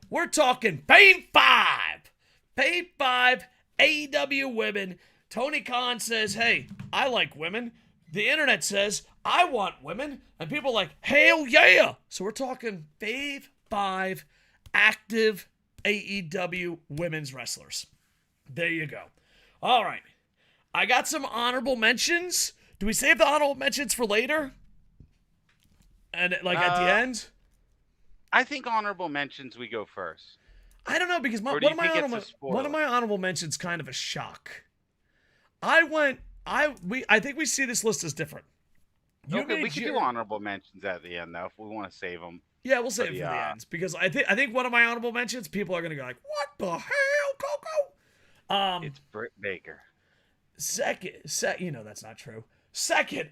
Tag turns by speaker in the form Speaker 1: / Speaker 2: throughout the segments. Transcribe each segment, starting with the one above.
Speaker 1: We're talking Fave 5. Fave 5, AEW Women. Tony Khan says, hey, I like women. The internet says, I want women. And people are like, hell yeah. So we're talking Fave 5 active AEW women's wrestlers. There you go. All right. I got some honorable mentions. Do we save the honorable mentions for later? And at the end?
Speaker 2: I think honorable mentions we go first.
Speaker 1: I don't know, because
Speaker 2: Or do you think it's a spoiler?
Speaker 1: one of my honorable mentions kind of a shock. I think we see this list as different.
Speaker 2: Okay, we can do honorable mentions at the end though if we want to save them.
Speaker 1: Yeah, we'll save it for the end, because I think one of my honorable mentions, people are gonna go like, "What the hell, Koco?"
Speaker 2: It's Britt Baker.
Speaker 1: Second, that's not true. Second,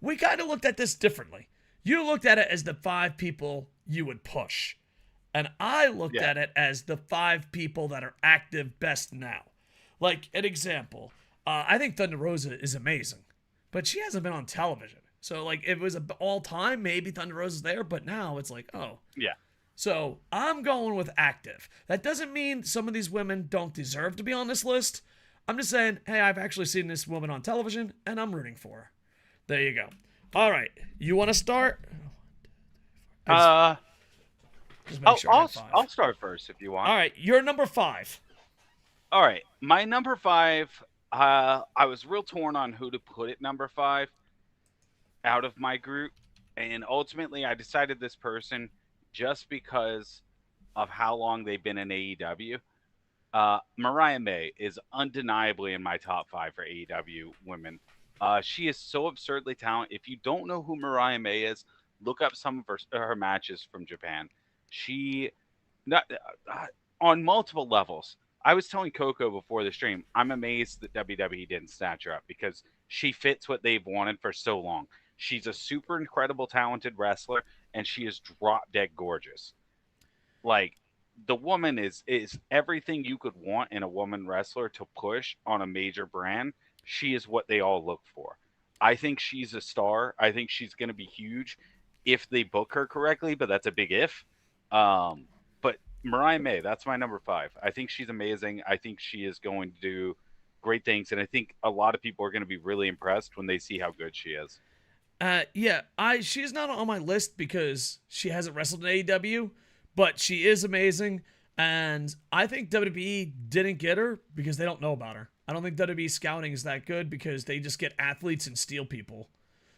Speaker 1: we kind of looked at this differently. You looked at it as the 5 people you would push, and I looked at it as the 5 people that are active best now. Like an example, I think Thunder Rosa is amazing, but she hasn't been on television. So like, if it was all time, maybe Thunder Rosa's there, but now it's like, oh.
Speaker 2: Yeah.
Speaker 1: So I'm going with active. That doesn't mean some of these women don't deserve to be on this list. I'm just saying, hey, I've actually seen this woman on television, and I'm rooting for her. There you go. All right. You want to start?
Speaker 2: I'll start first if you want.
Speaker 1: All right. You're number 5.
Speaker 2: All right. My number 5, I was real torn on who to put at number 5 out of my group. And ultimately, I decided this person just because of how long they've been in AEW. Mariah May is undeniably in my top 5 for AEW women. She is so absurdly talented. If you don't know who Mariah May is, look up some of her matches from Japan. On multiple levels. I was telling Koco before the stream, I'm amazed that WWE didn't snatch her up because she fits what they've wanted for so long. She's a super incredible talented wrestler, and she is drop dead gorgeous. Like, the woman is everything you could want in a woman wrestler to push on a major brand. She is what they all look for. I think she's a star. I think she's going to be huge if they book her correctly, but that's a big if. But Mariah May, that's my number 5. I think she's amazing. I think she is going to do great things, and I think a lot of people are going to be really impressed when they see how good she is.
Speaker 1: She's not on my list because she hasn't wrestled in AEW, but she is amazing, and I think WWE didn't get her because they don't know about her. I don't think WWE scouting is that good because they just get athletes and steal people.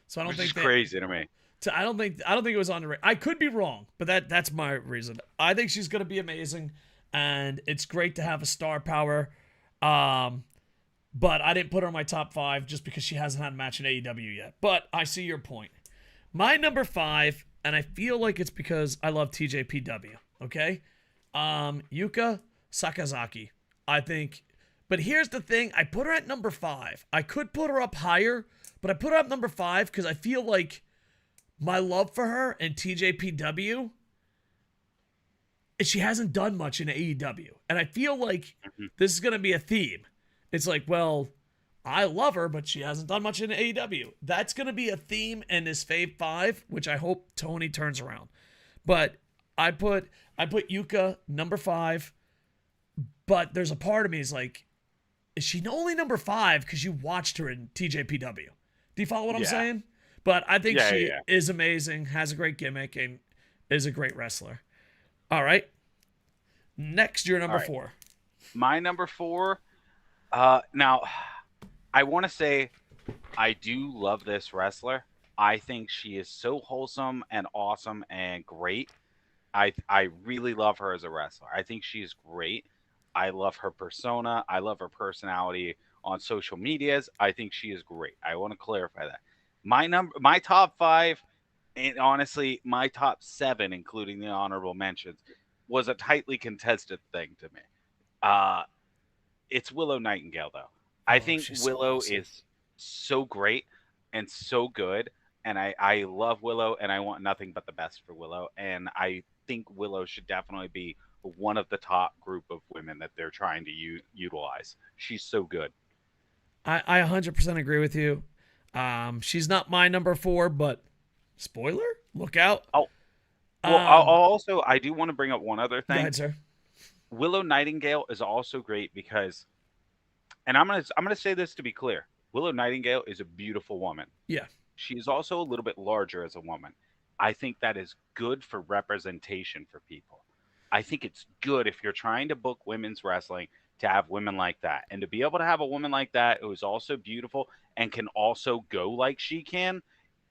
Speaker 1: So I don't think
Speaker 2: it's crazy to me.
Speaker 1: I don't think it was on the radar. I could be wrong, but that's my reason. I think she's gonna be amazing, and it's great to have a star power. But I didn't put her in my top 5 just because she hasn't had a match in AEW yet. But I see your point. My number 5, and I feel like it's because I love TJPW, okay? Yuka Sakazaki, I think. But here's the thing. I put her at number 5. I could put her up higher, but I put her up number 5 because I feel like my love for her and TJPW, she hasn't done much in AEW. And I feel like this is going to be a theme. It's like, well, I love her, but she hasn't done much in AEW. That's going to be a theme in this Fave 5, which I hope Toni turns around. But I put Yuka number 5, but there's a part of me is like, is she only number 5 because you watched her in TJPW? Do you follow what I'm saying? But I think she is amazing, has a great gimmick, and is a great wrestler. All right. Next, your number 4.
Speaker 2: My number 4... now, I want to say I do love this wrestler. I think she is so wholesome and awesome and great. I really love her as a wrestler. I think she is great. I love her persona. I love her personality on social medias. I think she is great. I want to clarify that. My top 5, and honestly, my top 7, including the honorable mentions, was a tightly contested thing to me. It's Willow Nightingale, though. I think Willow is so great and so good, and I love Willow, and I want nothing but the best for Willow, and I think Willow should definitely be one of the top group of women that they're trying to utilize. She's so good.
Speaker 1: I 100% agree with you. She's not my number 4, but spoiler, look out.
Speaker 2: Oh, Well, I do want to bring up one other
Speaker 1: Go
Speaker 2: thing.
Speaker 1: ahead, sir.
Speaker 2: Willow Nightingale is also great because, and I'm gonna say this to be clear, Willow Nightingale is a beautiful woman.
Speaker 1: Yeah.
Speaker 2: She is also a little bit larger as a woman. I think that is good for representation for people. I think it's good if you're trying to book women's wrestling to have women like that. And to be able to have a woman like that who is also beautiful and can also go like she can,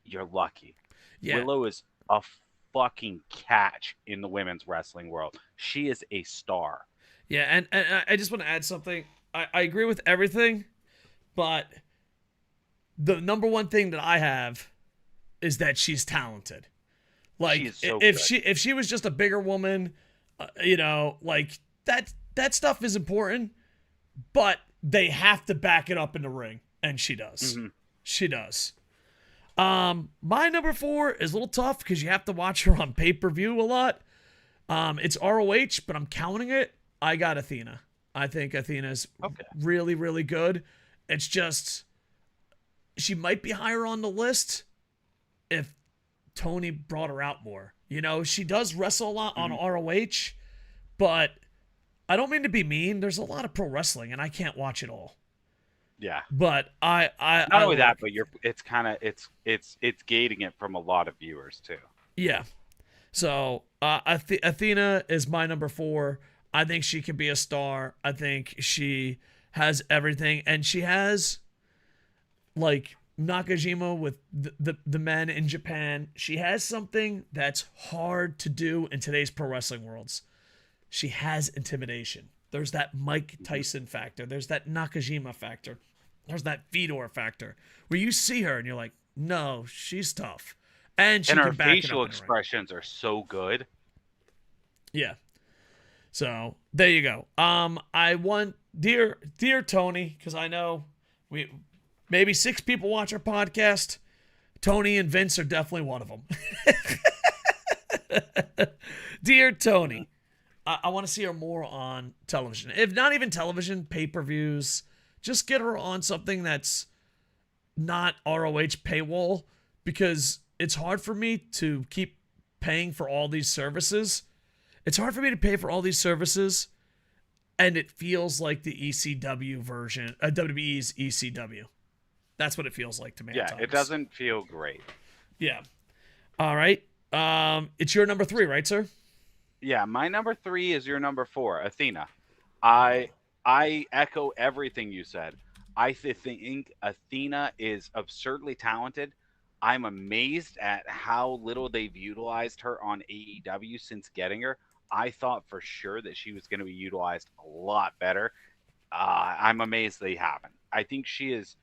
Speaker 2: you're lucky.
Speaker 1: Yeah.
Speaker 2: Willow is a fucking catch in the women's wrestling world. She is a star.
Speaker 1: Yeah, and I just want to add something. I agree with everything, but the number one thing that I have is that she's talented. Like,
Speaker 2: She is so
Speaker 1: if
Speaker 2: good.
Speaker 1: if she was just a bigger woman, like that stuff is important, but they have to back it up in the ring, and she does.
Speaker 2: Mm-hmm.
Speaker 1: She does. My number 4 is a little tough because you have to watch her on pay-per-view a lot. It's ROH, but I'm counting it. I got Athena. I think Athena's really, really good. It's just she might be higher on the list if Toni brought her out more. You know, she does wrestle a lot on ROH, but I don't mean to be mean. There's a lot of pro wrestling, and I can't watch it all.
Speaker 2: Yeah.
Speaker 1: But I
Speaker 2: Not only that, but it's gating it from a lot of viewers too.
Speaker 1: Yeah. So Athena is my number 4. I think she can be a star. I think she has everything, and she has like Nakajima with the men in Japan. She has something that's hard to do in today's pro wrestling worlds. She has intimidation. There's that Mike Tyson factor. There's that Nakajima factor. There's that Vtuber factor where you see her and you're like, no, she's tough. And she
Speaker 2: And her
Speaker 1: can back it
Speaker 2: facial
Speaker 1: up in the ring.
Speaker 2: expressions are so good.
Speaker 1: Yeah. So there you go. I want dear Toni, because I know we maybe 6 people watch our podcast. Toni and Vince are definitely one of them. Dear Toni, I want to see her more on television. If not even television, pay-per-views. Just get her on something that's not ROH paywall, because it's hard for me to keep paying for all these services. It's hard for me to pay for all these services, and it feels like the ECW version, WWE's ECW. That's what it feels like to me.
Speaker 2: Yeah, it doesn't feel great.
Speaker 1: Yeah. All right. It's your number 3, right, sir?
Speaker 2: Yeah, my number 3 is your number 4, Athena. I echo everything you said. I think Athena is absurdly talented. I'm amazed at how little they've utilized her on AEW since getting her. I thought for sure that she was going to be utilized a lot better. I'm amazed they haven't. I think she is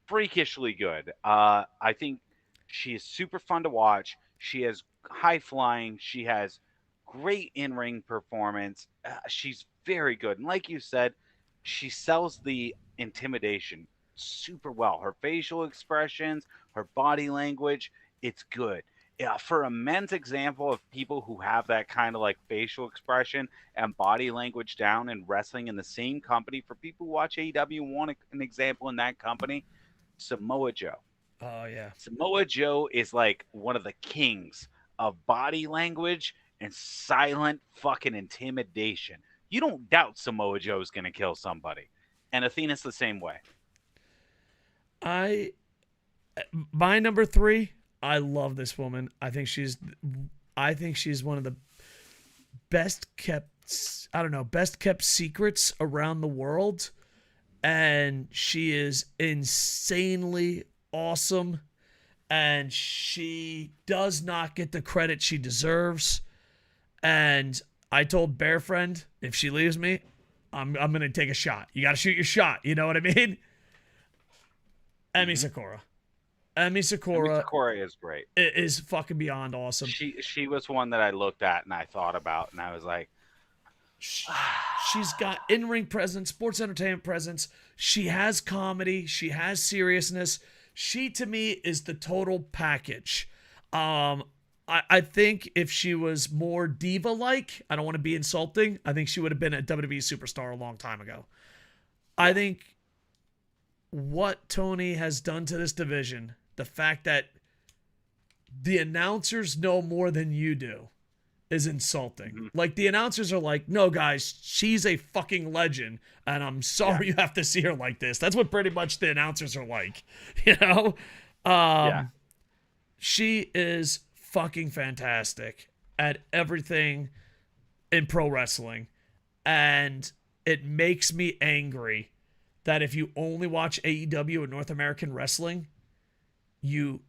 Speaker 2: freakishly good. I think she is super fun to watch. She has high flying. She has great in-ring performance. She's very good. And like you said, she sells the intimidation super well. Her facial expressions, her body language, it's good. Yeah, for a men's example of people who have that kind of like facial expression and body language down and wrestling in the same company, for people who watch AEW and want an example in that company, Samoa Joe.
Speaker 1: Oh, yeah.
Speaker 2: Samoa Joe is like one of the kings of body language and silent fucking intimidation. You don't doubt Samoa Joe's going to kill somebody. And Athena's the same way.
Speaker 1: My number 3, I love this woman. I think she's one of the best kept secrets around the world. And she is insanely awesome. And she does not get the credit she deserves. And I told Bear Friend, if she leaves me, I'm going to take a shot. You got to shoot your shot. You know what I mean? Emi Sakura. Emi Sakura
Speaker 2: is great.
Speaker 1: Is fucking beyond awesome.
Speaker 2: She was one that I looked at and I thought about, and I was like,
Speaker 1: she's got in-ring presence, sports entertainment presence. She has comedy. She has seriousness. She, to me, is the total package. I think if she was more diva-like, I don't want to be insulting, I think she would have been a WWE superstar a long time ago. I think what Toni has done to this division, the fact that the announcers know more than you do is insulting.
Speaker 2: Mm-hmm.
Speaker 1: Like, the announcers are like, no, guys, she's a fucking legend, and I'm sorry you have to see her like this. That's what pretty much the announcers are like, you know? She is fucking fantastic at everything in pro wrestling, and it makes me angry that if you only watch AEW and North American wrestling, you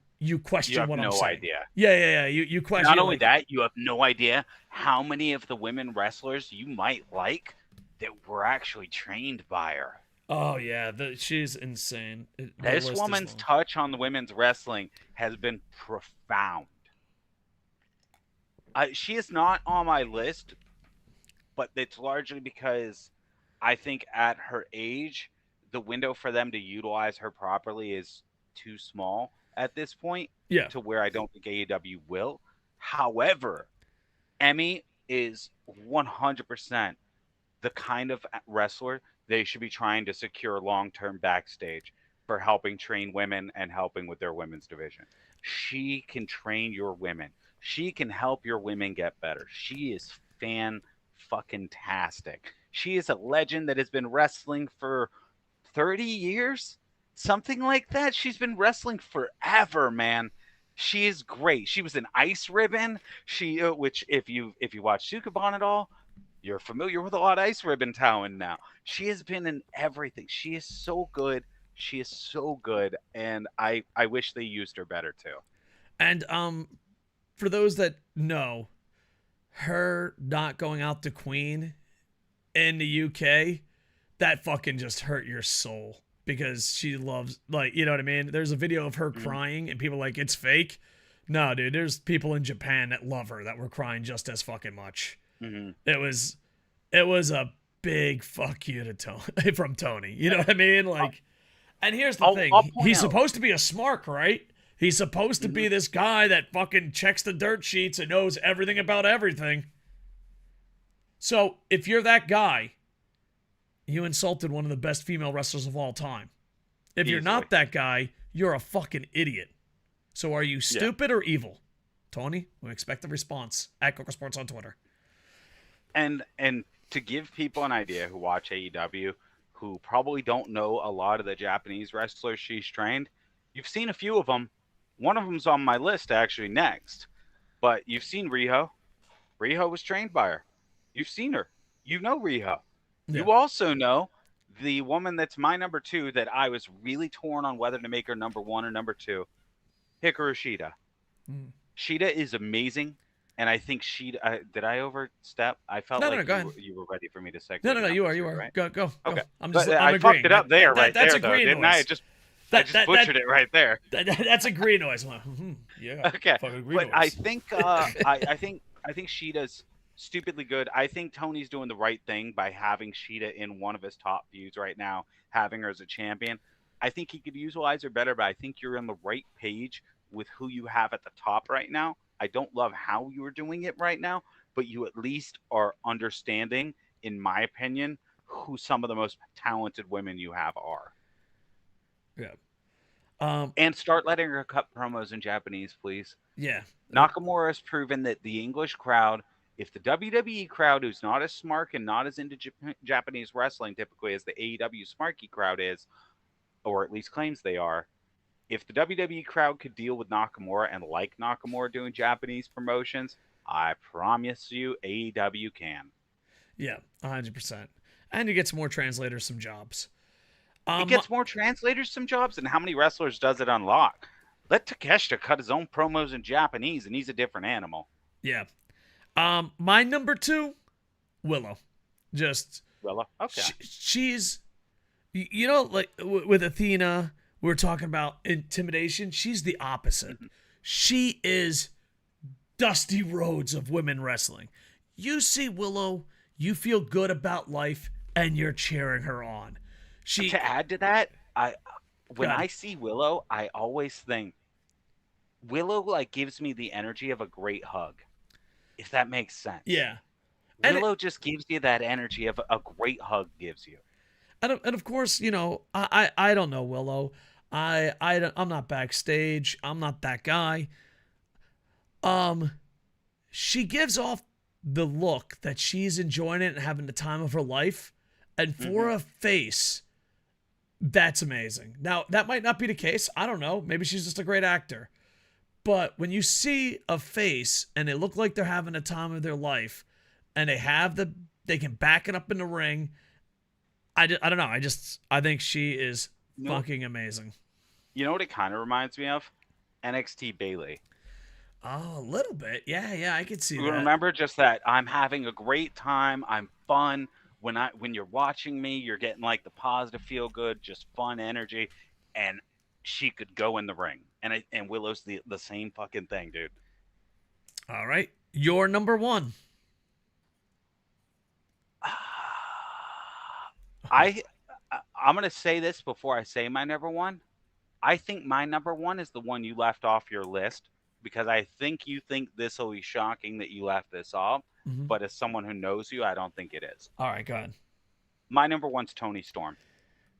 Speaker 1: question what I'm saying.
Speaker 2: You have no idea.
Speaker 1: Yeah. You question.
Speaker 2: Not only that, you have no idea how many of the women wrestlers you might like that were actually trained by her.
Speaker 1: Oh yeah, she's insane.
Speaker 2: This woman's touch on the women's wrestling has been profound. She is not on my list, but it's largely because I think at her age, the window for them to utilize her properly is too small at this point.
Speaker 1: Yeah.
Speaker 2: To where I don't think AEW will. However, Emmy is 100% the kind of wrestler they should be trying to secure long-term backstage for helping train women and helping with their women's division. She can train your women. She can help your women get better. She is fan-fucking-tastic. She is a legend that has been wrestling for 30 years? Something like that. She's been wrestling forever, man. She is great. She was an Ice Ribbon. Which if you watch Sukaban at all, you're familiar with a lot of Ice Ribbon talent now. She has been in everything. She is so good. She is so good, and I wish they used her better too.
Speaker 1: And for those that know, her not going out to Queen in the UK, that fucking just hurt your soul. Because she loves, like, you know what I mean? There's a video of her crying and people are like, it's fake. No, dude, there's people in Japan that love her that were crying just as fucking much.
Speaker 2: Mm-hmm.
Speaker 1: It was a big fuck you to Toni from Toni. You know what I mean? Like, and here's the thing. He's supposed to be a smark, right? He's supposed to be this guy that fucking checks the dirt sheets and knows everything about everything. So if you're that guy, you insulted one of the best female wrestlers of all time. If you're not that guy, you're a fucking idiot. So are you stupid or evil? Toni, we expect a response at KocoSports on Twitter.
Speaker 2: And to give people an idea who watch AEW, who probably don't know a lot of the Japanese wrestlers she's trained, you've seen a few of them. One of them's on my list actually next. But you've seen Riho. Riho was trained by her. You've seen her. You know Riho. Yeah. You also know the woman that's my number 2 that I was really torn on whether to make her number 1 or number 2, Hikaru Shida. Shida is amazing, and I think Shida. Did I overstep? I felt like you were ready for me to say.
Speaker 1: No, you are. Right? Go.
Speaker 2: Okay.
Speaker 1: I'm
Speaker 2: I fucked it up there,
Speaker 1: that's
Speaker 2: there, though, didn't I? I just butchered it right there.
Speaker 1: That's a green noise. Yeah.
Speaker 2: Okay.
Speaker 1: But
Speaker 2: noise. I think I think Shida's stupidly good. I think Tony's doing the right thing by having Shida in one of his top feuds right now, having her as a champion. I think he could utilize her better, but I think you're on the right page with who you have at the top right now. I don't love how you are doing it right now, but you at least are understanding, in my opinion, who some of the most talented women you have are.
Speaker 1: Yeah.
Speaker 2: And start letting her cut promos in Japanese, please.
Speaker 1: Yeah.
Speaker 2: Nakamura has proven that the English crowd, if the WWE crowd, who's not as smart and not as into Japanese wrestling typically as the AEW smarky crowd is, or at least claims they are, if the WWE crowd could deal with Nakamura and like Nakamura doing Japanese promotions, I promise you AEW can.
Speaker 1: Yeah, 100%. And you get some more translators some jobs.
Speaker 2: It gets more translators some jobs, and how many wrestlers does it unlock? Let Takeshita cut his own promos in Japanese, and he's a different animal.
Speaker 1: Yeah. My number 2, Willow. Just
Speaker 2: Willow. Okay.
Speaker 1: She's, you know, like with Athena, we're talking about intimidation. She's the opposite. Mm-hmm. She is Dusty Rhodes of women wrestling. You see Willow, you feel good about life, and you're cheering her on.
Speaker 2: To add to that, when I see Willow, I always think Willow like gives me the energy of a great hug, if that makes sense.
Speaker 1: Yeah.
Speaker 2: Willow just gives you that energy of a great hug gives you.
Speaker 1: And of course, you know, I don't know Willow. I'm not backstage. I'm not that guy. Um, she gives off the look that she's enjoying it and having the time of her life. And for a face, that's amazing. Now, that might not be the case. I don't know. Maybe she's just a great actor. But when you see a face and they look like they're having a time of their life and they can back it up in the ring, I don't know. I think she is fucking amazing.
Speaker 2: You know what it kind of reminds me of? NXT Bailey.
Speaker 1: Oh, a little bit. Yeah, I could see that.
Speaker 2: Remember just that I'm having a great time. I'm fun. When you're watching me, you're getting like the positive feel good, just fun energy. And she could go in the ring. And Willow's the same fucking thing, dude.
Speaker 1: All right. Your number one.
Speaker 2: I'm going to say this before I say my number one. I think my number one is the one you left off your list because I think you think this will be shocking that you left this off. But as someone who knows you, I don't think it is.
Speaker 1: All right, go ahead.
Speaker 2: My number one's Toni Storm.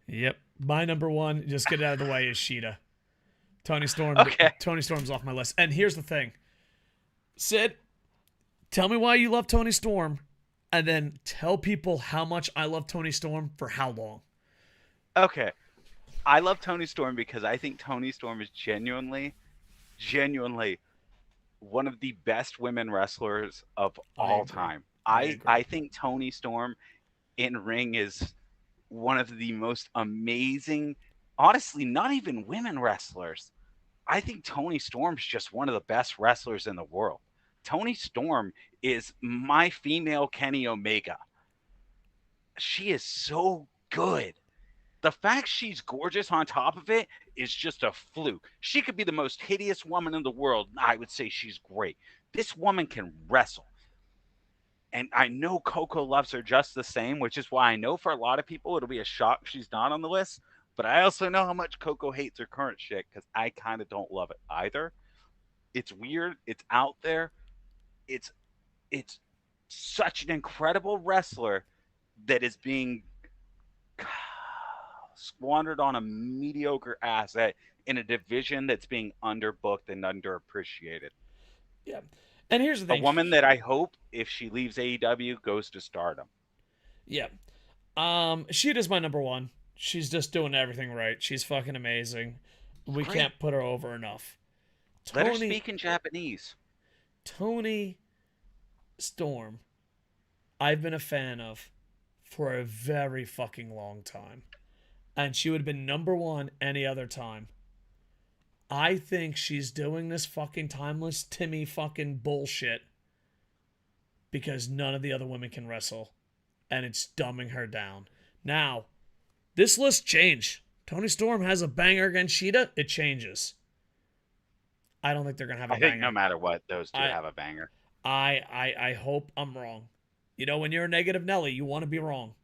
Speaker 1: Yep. My number one, just get it out of the way, is Sheeta. Toni Storm.
Speaker 2: Okay.
Speaker 1: Toni Storm's off my list. And here's the thing. Sid, tell me why you love Toni Storm, and then tell people how much I love Toni Storm for how long.
Speaker 2: Okay. I love Toni Storm because I think Toni Storm is genuinely one of the best women wrestlers of all time. I think Toni Storm in ring is one of the most amazing, honestly, not even women wrestlers. I think Toni Storm's just one of the best wrestlers in the world. Toni Storm is my female Kenny Omega. She is so good. The fact she's gorgeous on top of it is just a fluke. She could be the most hideous woman in the world. I would say she's great. This woman can wrestle. And I know Koco loves her just the same, which is why I know for a lot of people it'll be a shock she's not on the list. But I also know how much Koco hates her current shit because I kind of don't love it either. It's weird. It's out there. It's such an incredible wrestler that is being squandered on a mediocre asset in a division that's being underbooked and underappreciated.
Speaker 1: Yeah. And here's the thing.
Speaker 2: A woman that I hope, if she leaves AEW, goes to Stardom.
Speaker 1: Yeah. She is my number one. She's just doing everything right. She's fucking amazing. We can't put her over enough.
Speaker 2: Let her speak in Japanese.
Speaker 1: Toni Storm, I've been a fan of for a very fucking long time. And she would have been number one any other time. I think she's doing this fucking timeless Timmy fucking bullshit because none of the other women can wrestle. And it's dumbing her down. Now, this list changed. Toni Storm has a banger against Sheeta. It changes. I don't think they're going to have a banger.
Speaker 2: I think no matter what, those two have a banger.
Speaker 1: I hope I'm wrong. You know, when you're a negative Nelly, you want to be wrong.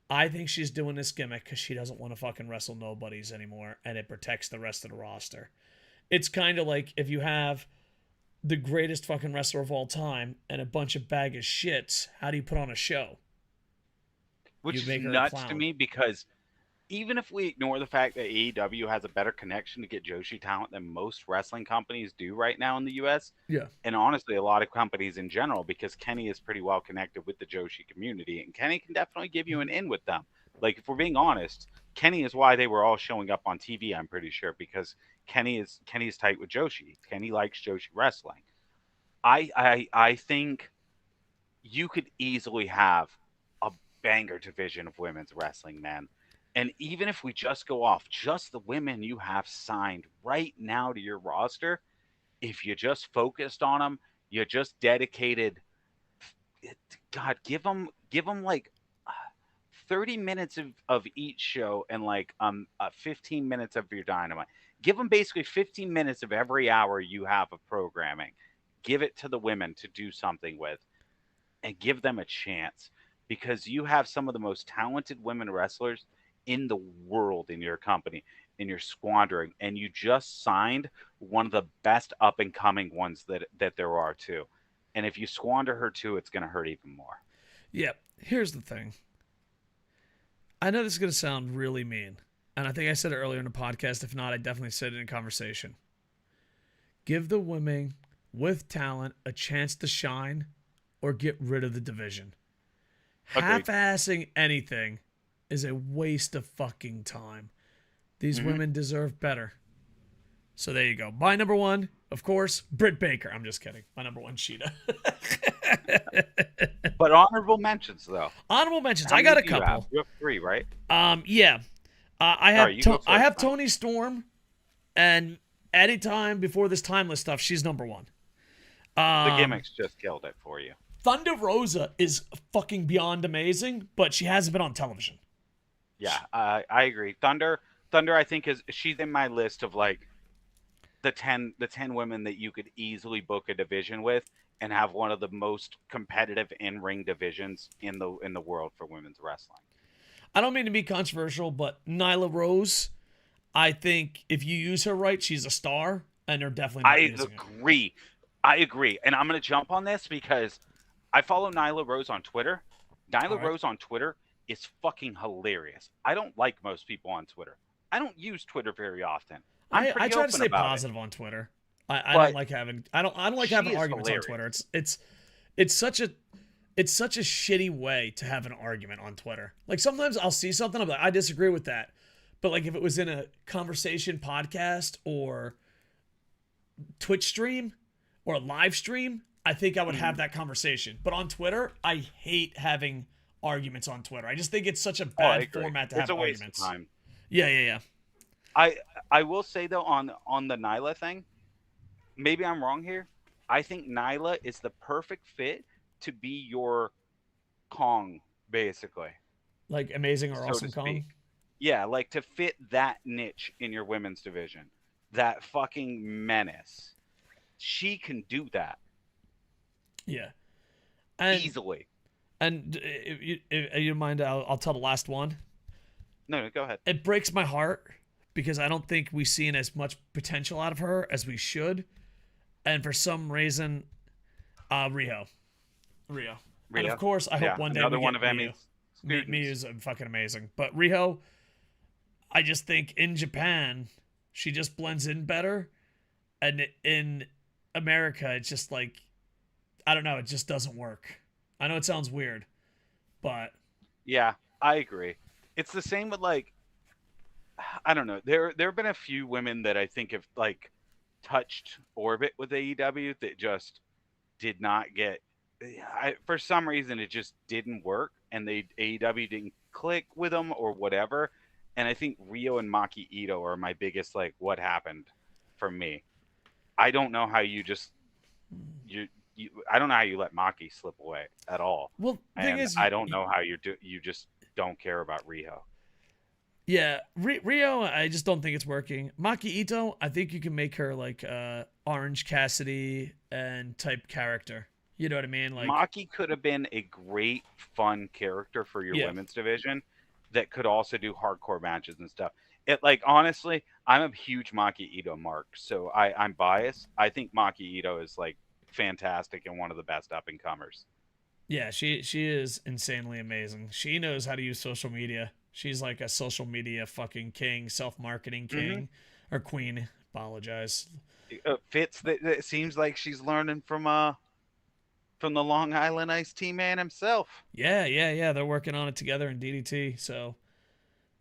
Speaker 1: I think she's doing this gimmick because she doesn't want to fucking wrestle nobodies anymore, and it protects the rest of the roster. It's kind of like if you have the greatest fucking wrestler of all time and a bunch of bag of shits, how do you put on a show?
Speaker 2: Which is nuts to me because even if we ignore the fact that AEW has a better connection to get Joshi talent than most wrestling companies do right now in the U.S.,
Speaker 1: yeah,
Speaker 2: and honestly, a lot of companies in general, because Kenny is pretty well connected with the Joshi community, and Kenny can definitely give you an in with them. Like, if we're being honest, Kenny is why they were all showing up on TV, I'm pretty sure, because Kenny is tight with Joshi. Kenny likes Joshi wrestling. I think you could easily have a banger division of women's wrestling, man. And even if we just go off just the women you have signed right now to your roster, if you just focused on them, you just dedicated, God, give them like 30 minutes of each show and like 15 minutes of your Dynamite. Give them basically 15 minutes of every hour you have of programming. Give it to the women to do something with and give them a chance because you have some of the most talented women wrestlers in the world in your company, and you're squandering, and you just signed one of the best up and coming ones that there are too. And if you squander her too, it's going to hurt even more.
Speaker 1: Yeah. Here's the thing. I know this is going to sound really mean, and I think I said it earlier in the podcast. If not, I definitely said it in conversation. Give the women with talent a chance to shine or get rid of the division.
Speaker 2: Agreed.
Speaker 1: Half-assing anything is a waste of fucking time. These women deserve better. So there you go. My number one, of course, Britt Baker. I'm just kidding. My number one, Sheeta.
Speaker 2: But honorable mentions, though.
Speaker 1: Honorable mentions.
Speaker 2: How
Speaker 1: I got a
Speaker 2: many do you have?
Speaker 1: couple.
Speaker 2: You have 3, right?
Speaker 1: Yeah. I have
Speaker 2: Alright, you go
Speaker 1: I have
Speaker 2: first.
Speaker 1: Toni Storm, and anytime before this timeless stuff, she's number one.
Speaker 2: The gimmicks just killed it for you.
Speaker 1: Thunder Rosa is fucking beyond amazing, but she hasn't been on television.
Speaker 2: Yeah, I agree. Thunder, I think she's in my list of like the 10 women that you could easily book a division with and have one of the most competitive in-ring divisions in the world for women's wrestling.
Speaker 1: I don't mean to be controversial, but Nyla Rose, I think if you use her right, she's a star, and they're definitely not using her.
Speaker 2: I agree. And I'm going to jump on this because I follow Nyla Rose on Twitter. Rose on Twitter is fucking hilarious. I don't like most people on Twitter. I don't use Twitter very often.
Speaker 1: I try to stay positive on Twitter. I don't like having arguments hilarious on Twitter. It's such a shitty way to have an argument on Twitter. Like sometimes I'll see something, I'm like, I disagree with that. But like if it was in a conversation podcast or Twitch stream or a live stream, I think I would have that conversation. But on Twitter, I hate having arguments on Twitter. I just think it's such a bad format to have arguments.
Speaker 2: It's a waste of time.
Speaker 1: Yeah.
Speaker 2: I will say though on the Nyla thing, maybe I'm wrong here. I think Nyla is the perfect fit to be your Kong, basically.
Speaker 1: Like amazing or awesome Kong?
Speaker 2: Yeah, like to fit that niche in your women's division. That fucking menace. She can do that.
Speaker 1: Yeah.
Speaker 2: Easily.
Speaker 1: And if you mind, I'll tell the last one.
Speaker 2: No, go ahead.
Speaker 1: It breaks my heart because I don't think we've seen as much potential out of her as we should. And for some reason, Riho. And of course, I hope one day
Speaker 2: another
Speaker 1: we
Speaker 2: one
Speaker 1: get
Speaker 2: of Emmy's.
Speaker 1: Miyu's fucking amazing. But Riho, I just think in Japan, she just blends in better. And in America, it's just like, I don't know, it just doesn't work. I know it sounds weird, but...
Speaker 2: Yeah, I agree. It's the same with, like, I don't know. There have been a few women that I think have, like, touched orbit with AEW that just did not get... for some reason, it just didn't work, and AEW didn't click with them or whatever. And I think Rio and Maki Ito are my biggest, like, what happened for me. I don't know how you just... I don't know how you let Maki slip away at all.
Speaker 1: Well, the thing is,
Speaker 2: I don't know how you just don't care about Riho.
Speaker 1: Yeah, Rio, I just don't think it's working. Maki Ito, I think you can make her like Orange Cassidy and type character. You know what I mean? Like
Speaker 2: Maki could have been a great, fun character for your women's division that could also do hardcore matches and stuff. It like honestly, I'm a huge Maki Ito mark, so I'm biased. I think Maki Ito is like fantastic and one of the best up and comers.
Speaker 1: Yeah, she is insanely amazing. She knows how to use social media. She's like a social media fucking king, self-marketing king or queen. Apologize.
Speaker 2: Fits that it seems like she's learning from the Long Island Ice Tea man himself.
Speaker 1: Yeah. They're working on it together in DDT. So,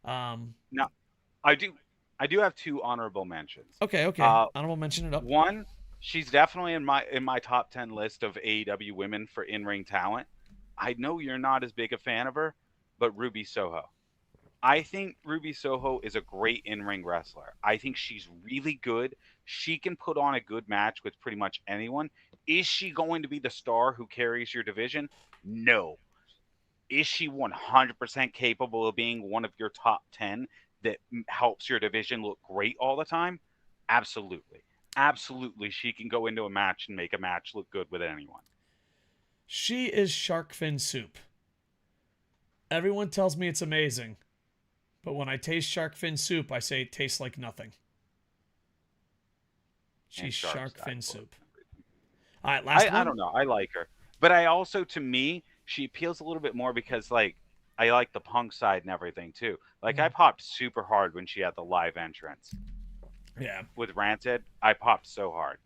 Speaker 2: now I do have 2 honorable mentions.
Speaker 1: Okay. Honorable mention it up.
Speaker 2: One, she's definitely in my top 10 list of AEW women for in-ring talent. I know you're not as big a fan of her, but Ruby Soho. I think Ruby Soho is a great in-ring wrestler. I think she's really good. She can put on a good match with pretty much anyone. Is she going to be the star who carries your division? No. Is she 100% capable of being one of your top 10 that helps your division look great all the time? Absolutely. Absolutely, she can go into a match and make a match look good with anyone.
Speaker 1: She is shark fin soup. Everyone tells me it's amazing. But when I taste shark fin soup, I say it tastes like nothing. She's shark fin soup. All right, last one.
Speaker 2: I don't know. I like her. But I also, to me, she appeals a little bit more because, like, I like the punk side and everything, too. Like, I popped super hard when she had the live entrance.
Speaker 1: Yeah.
Speaker 2: With Rancid, I popped so hard.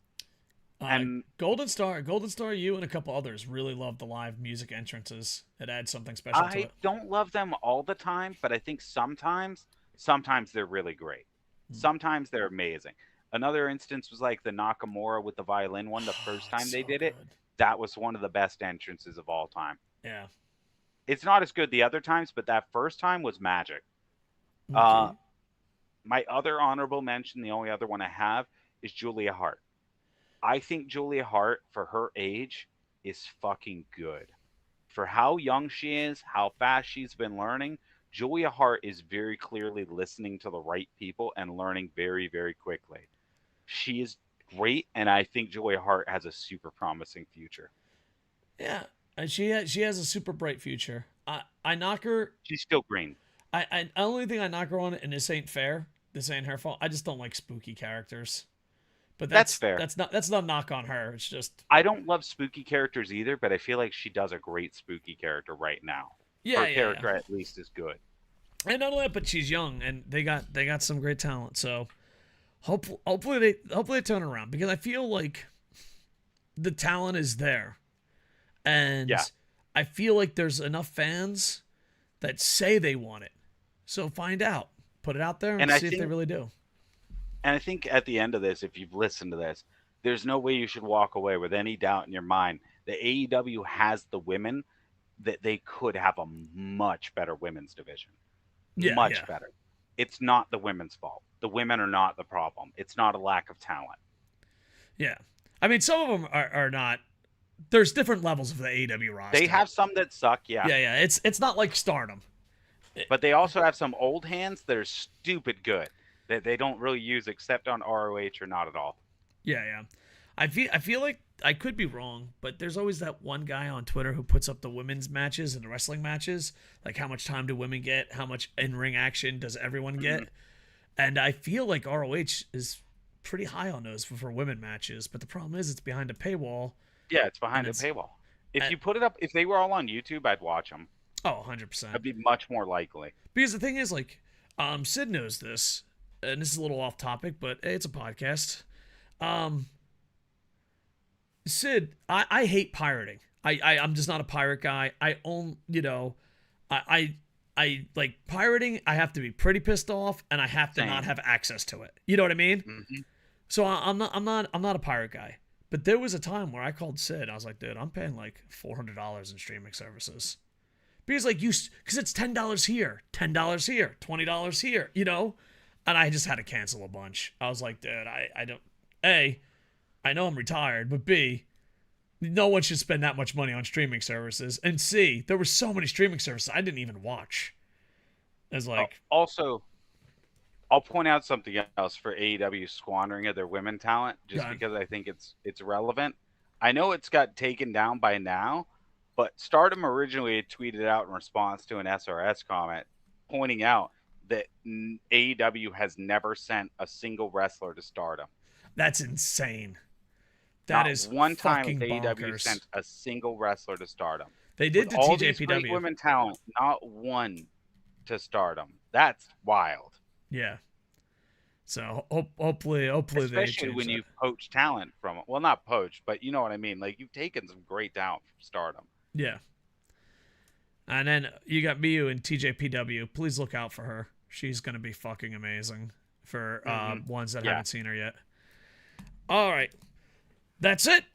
Speaker 2: And
Speaker 1: Golden Star, you and a couple others really love the live music entrances. It adds something special to
Speaker 2: I
Speaker 1: it.
Speaker 2: don't love them all the time, but I think sometimes they're really great.
Speaker 1: Mm.
Speaker 2: Sometimes they're amazing. Another instance was like the Nakamura with the violin one. The
Speaker 1: Oh,
Speaker 2: first
Speaker 1: it's
Speaker 2: time they
Speaker 1: so
Speaker 2: did it,
Speaker 1: good.
Speaker 2: that was one of the best entrances of all time.
Speaker 1: Yeah.
Speaker 2: It's not as good the other times, but that first time was magic. Uh,
Speaker 1: Okay.
Speaker 2: my other honorable mention, the only other one I have, is Julia Hart. I think Julia Hart, for her age, is fucking good. For how young she is, how fast she's been learning, Julia Hart is very clearly listening to the right people and learning very, very quickly. She is great, and I think Julia Hart has a super promising future.
Speaker 1: Yeah. And she has a super bright future. I knock her.
Speaker 2: She's still green.
Speaker 1: I only thing I knock her on, and this ain't fair. This ain't her fault. I just don't like spooky characters. But
Speaker 2: That's fair.
Speaker 1: that's not a knock on her. It's just
Speaker 2: I don't love spooky characters either, but I feel like she does a great spooky character right now.
Speaker 1: yeah,
Speaker 2: Her
Speaker 1: yeah, yeah.
Speaker 2: character at least is good.
Speaker 1: And not only that, but she's young, and they got some great talent. So hopefully they turn around because I feel like the talent is there, and
Speaker 2: Yeah.
Speaker 1: I feel like there's enough fans that say they want it. So find out, put it out there, and
Speaker 2: And I
Speaker 1: see if they
Speaker 2: think
Speaker 1: really do.
Speaker 2: and I think at the end of this, if you've listened to this, there's no way you should walk away with any doubt in your mind that AEW has the women that they could have a much better women's division.
Speaker 1: Yeah,
Speaker 2: Much
Speaker 1: yeah,
Speaker 2: better. It's not the women's fault. The women are not the problem. It's not a lack of talent.
Speaker 1: yeah. I mean, some of them are not. There's different levels of the AEW
Speaker 2: They
Speaker 1: roster.
Speaker 2: have some that suck, yeah.
Speaker 1: Yeah, yeah. It's not like Stardom.
Speaker 2: But they also have some old hands that are stupid good that they don't really use except on ROH or not at all.
Speaker 1: Yeah, yeah. I feel like I could be wrong, but there's always that one guy on Twitter who puts up the women's matches and the wrestling matches, like how much time do women get, how much in-ring action does everyone get,
Speaker 2: Mhm.
Speaker 1: and I feel like ROH is pretty high on those for women matches, but the problem is it's behind a paywall.
Speaker 2: Yeah, it's
Speaker 1: And
Speaker 2: behind a
Speaker 1: it's
Speaker 2: paywall. If
Speaker 1: at,
Speaker 2: you put it up, if they were all on YouTube, I'd watch them.
Speaker 1: 100%.
Speaker 2: I'd be much more likely.
Speaker 1: Because the thing is, like, Sid knows this, and this is a little off topic, but hey, it's a podcast. Um, Sid, I hate pirating. I'm just not a pirate guy. I own, I like pirating. I have to be pretty pissed off, and I have to not
Speaker 2: Same.
Speaker 1: have access to it. You know what I mean?
Speaker 2: Hmm.
Speaker 1: So I'm not a pirate guy. But there was a time where I called Sid. I was like, dude, I'm paying like $400 in streaming services because because it's $10 here, $10 here, $20 here, and I just had to cancel a bunch. I was like, dude, I don't. A, I know I'm retired, but B, no one should spend that much money on streaming services. And C, there were so many streaming services I didn't even watch. It's like,
Speaker 2: Also, I'll point out something else for AEW squandering of their women talent, just
Speaker 1: God,
Speaker 2: because I think it's relevant. I know it's got taken down by now, but Stardom originally had tweeted out in response to an SRS comment, pointing out that AEW has never sent a single wrestler to Stardom.
Speaker 1: that's insane. That
Speaker 2: Not
Speaker 1: is
Speaker 2: one time has
Speaker 1: fucking
Speaker 2: AEW
Speaker 1: bonkers.
Speaker 2: sent a single wrestler to Stardom.
Speaker 1: They
Speaker 2: With
Speaker 1: did to
Speaker 2: all these great
Speaker 1: TJPW.
Speaker 2: women talent, not one to Stardom. That's wild.
Speaker 1: Yeah. So hopefully they
Speaker 2: Especially
Speaker 1: change
Speaker 2: when
Speaker 1: that.
Speaker 2: you've poached talent from it. Well, not poached, but you know what I mean. Like you've taken some great talent from Stardom.
Speaker 1: Yeah. And then you got Miyu and TJPW. Please look out for her. She's gonna be fucking amazing for
Speaker 2: Mhm.
Speaker 1: ones that
Speaker 2: Yeah.
Speaker 1: haven't seen her yet. All right. That's it.